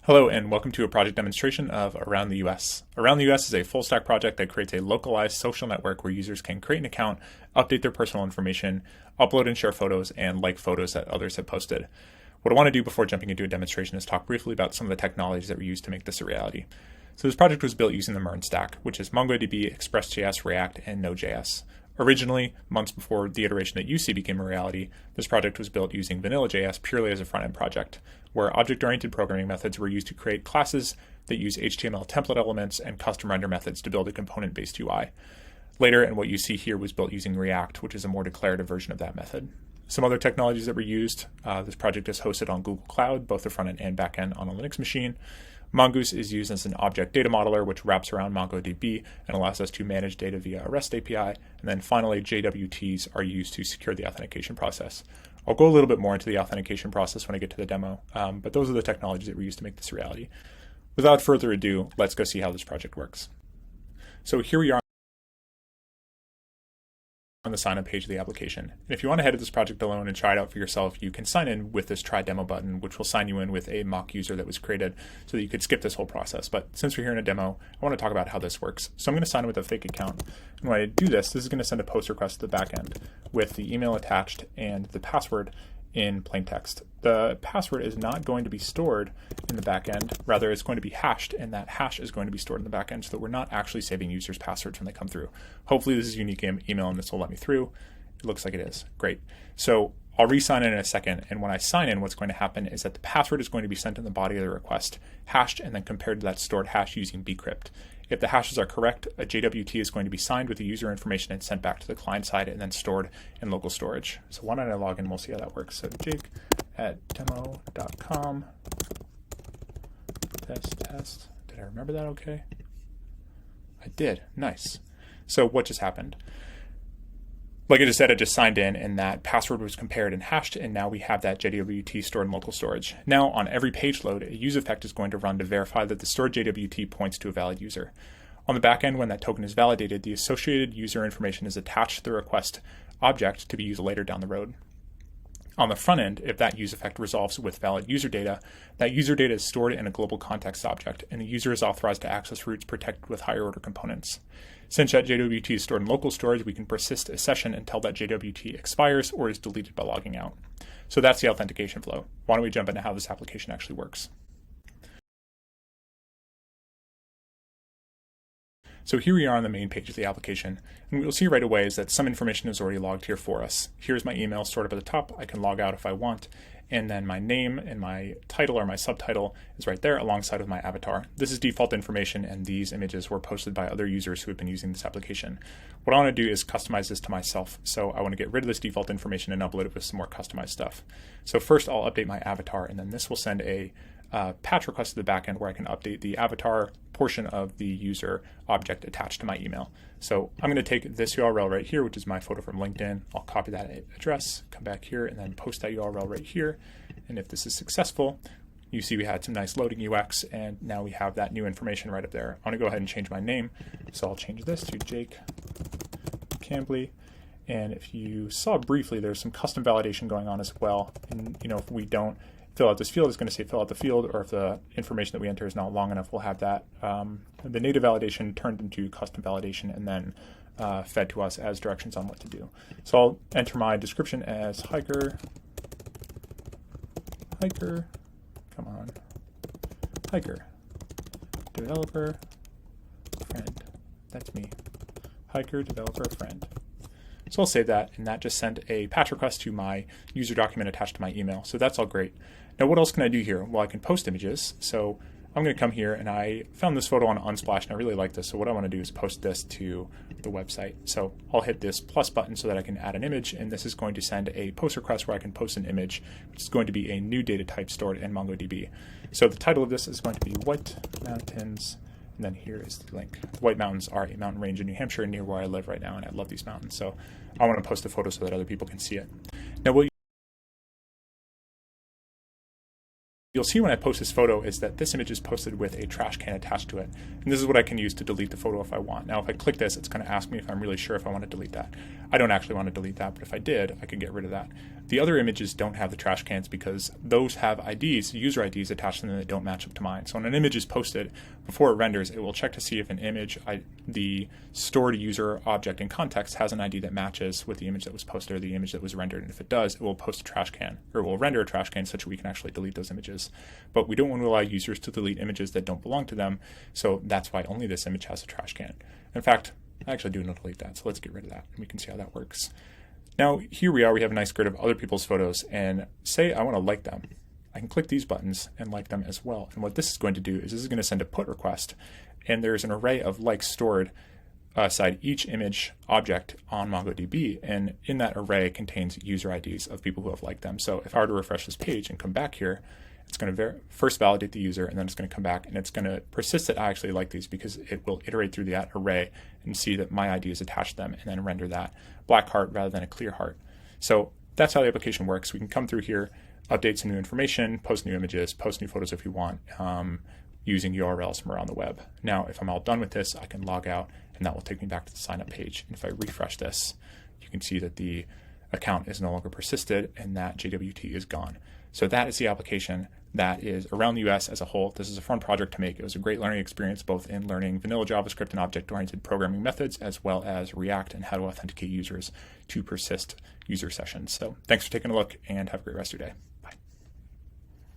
Hello and welcome to a project demonstration of Around the US. Around the US is a full stack project that creates a localized social network where users can create an account, update their personal information, upload and share photos, and like photos that others have posted. What I want to do before jumping into a demonstration is talk briefly about some of the technologies that were used to make this a reality. So this project was built using the MERN stack, which is MongoDB, ExpressJS, React, and Node.js. Originally, months before the iteration that you see became a reality, this project was built using Vanilla.js purely as a front-end project, where object-oriented programming methods were used to create classes that use HTML template elements and custom render methods to build a component-based UI. Later, and what you see here was built using React, which is a more declarative version of that method. Some other technologies that were used, this project is hosted on Google Cloud, both the front-end and back-end on a Linux machine. Mongoose is used as an object data modeler, which wraps around MongoDB and allows us to manage data via a REST API. And then finally, JWTs are used to secure the authentication process. I'll go a little bit more into the authentication process when I get to the demo, but those are the technologies that were used to make this a reality. Without further ado, let's go see how this project works. So here we are on the sign up page of the application. And if you want to head to this project alone and try it out for yourself, you can sign in with this try demo button, which will sign you in with a mock user that was created so that you could skip this whole process. But since we're here in a demo, I want to talk about how this works. So I'm going to sign in with a fake account. And when I do this is going to send a post request to the backend with the email attached and the password in plain text. The password is not going to be stored in the backend. Rather, it's going to be hashed, and that hash is going to be stored in the backend so that we're not actually saving users' passwords when they come through. Hopefully this is a unique email and this will let me through. It looks like it is. Great. So I'll re-sign in a second, and when I sign in, what's going to happen is that the password is going to be sent in the body of the request, hashed, and then compared to that stored hash using bcrypt. If the hashes are correct, a JWT is going to be signed with the user information and sent back to the client side and then stored in local storage. So why don't I log in and we'll see how that works. So jake@demo.com, test. Did I remember that okay? I did, nice. So what just happened? Like I just said, I just signed in and that password was compared and hashed, and now we have that JWT stored in local storage. Now on every page load, a useEffect is going to run to verify that the stored JWT points to a valid user. On the back end, when that token is validated, the associated user information is attached to the request object to be used later down the road. On the front end, if that useEffect resolves with valid user data, that user data is stored in a global context object, and the user is authorized to access routes protected with higher order components. Since that JWT is stored in local storage, we can persist a session until that JWT expires or is deleted by logging out. So that's the authentication flow. Why don't we jump into how this application actually works? So here we are on the main page of the application, and what we'll see right away is that some information is already logged here for us. Here's my email stored up at the top. I can log out if I want, and then my name and my title or my subtitle is right there alongside of my avatar. This is default information, and these images were posted by other users who have been using this application. What I want to do is customize this to myself, so I want to get rid of this default information and upload it with some more customized stuff. So first I'll update my avatar, and then this will send a patch request to the backend where I can update the avatar portion of the user object attached to my email. So I'm going to take this URL right here, which is my photo from LinkedIn. I'll copy that address, come back here, and then post that URL right here. And if this is successful, you see we had some nice loading UX, and now we have that new information right up there. I want to go ahead and change my name. So I'll change this to Jake Cambley. And if you saw briefly, there's some custom validation going on as well. And if we don't fill out this field, it's going to say fill out the field, or if the information that we enter is not long enough, we'll have that. The native validation turned into custom validation and then fed to us as directions on what to do. So I'll enter my description as hiker, developer, friend. That's me. Hiker, developer, friend. So I'll save that, and that just sent a patch request to my user document attached to my email. So that's all great. Now what else can I do here? Well, I can post images. So I'm going to come here, and I found this photo on Unsplash, and I really like this. So what I want to do is post this to the website. So I'll hit this plus button so that I can add an image, and this is going to send a post request where I can post an image, which is going to be a new data type stored in MongoDB. So the title of this is going to be White Mountains. And then here is the link. The White Mountains are a mountain range in New Hampshire near where I live right now, and I love these mountains. So I want to post a photo so that other people can see it. Now, what You'll see when I post this photo is that this image is posted with a trash can attached to it. And this is what I can use to delete the photo if I want. Now, if I click this, it's going to ask me if I'm really sure if I want to delete that. I don't actually want to delete that, but if I did, I could get rid of that. The other images don't have the trash cans because those have IDs, user IDs attached to them that don't match up to mine. So when an image is posted, before it renders, it will check to see if an image, the stored user object in context has an ID that matches with the image that was posted or the image that was rendered. And if it does, it will post a trash can, or it will render a trash can such that we can actually delete those images. But we don't want to allow users to delete images that don't belong to them, so that's why only this image has a trash can. In fact, I actually do want to delete that, so let's get rid of that, and we can see how that works. Now, here we are, we have a nice grid of other people's photos, and say I want to like them. I can click these buttons and like them as well. And what this is going to do is this is going to send a put request, and there's an array of likes stored aside each image object on MongoDB, and in that array contains user IDs of people who have liked them. So if I were to refresh this page and come back here, it's going to first validate the user, and then it's going to come back and it's going to persist that I actually like these because it will iterate through that array and see that my ID is attached to them and then render that black heart rather than a clear heart. So that's how the application works. We can come through here, update some new information, post new images, post new photos if you want, using URLs from around the web. Now, if I'm all done with this, I can log out and that will take me back to the sign up page. And if I refresh this, you can see that the account is no longer persisted and that JWT is gone. So that is the application that is around the US as a whole. This is a fun project to make. It was a great learning experience, both in learning vanilla JavaScript and object-oriented programming methods, as well as React and how to authenticate users to persist user sessions. So thanks for taking a look and have a great rest of your day.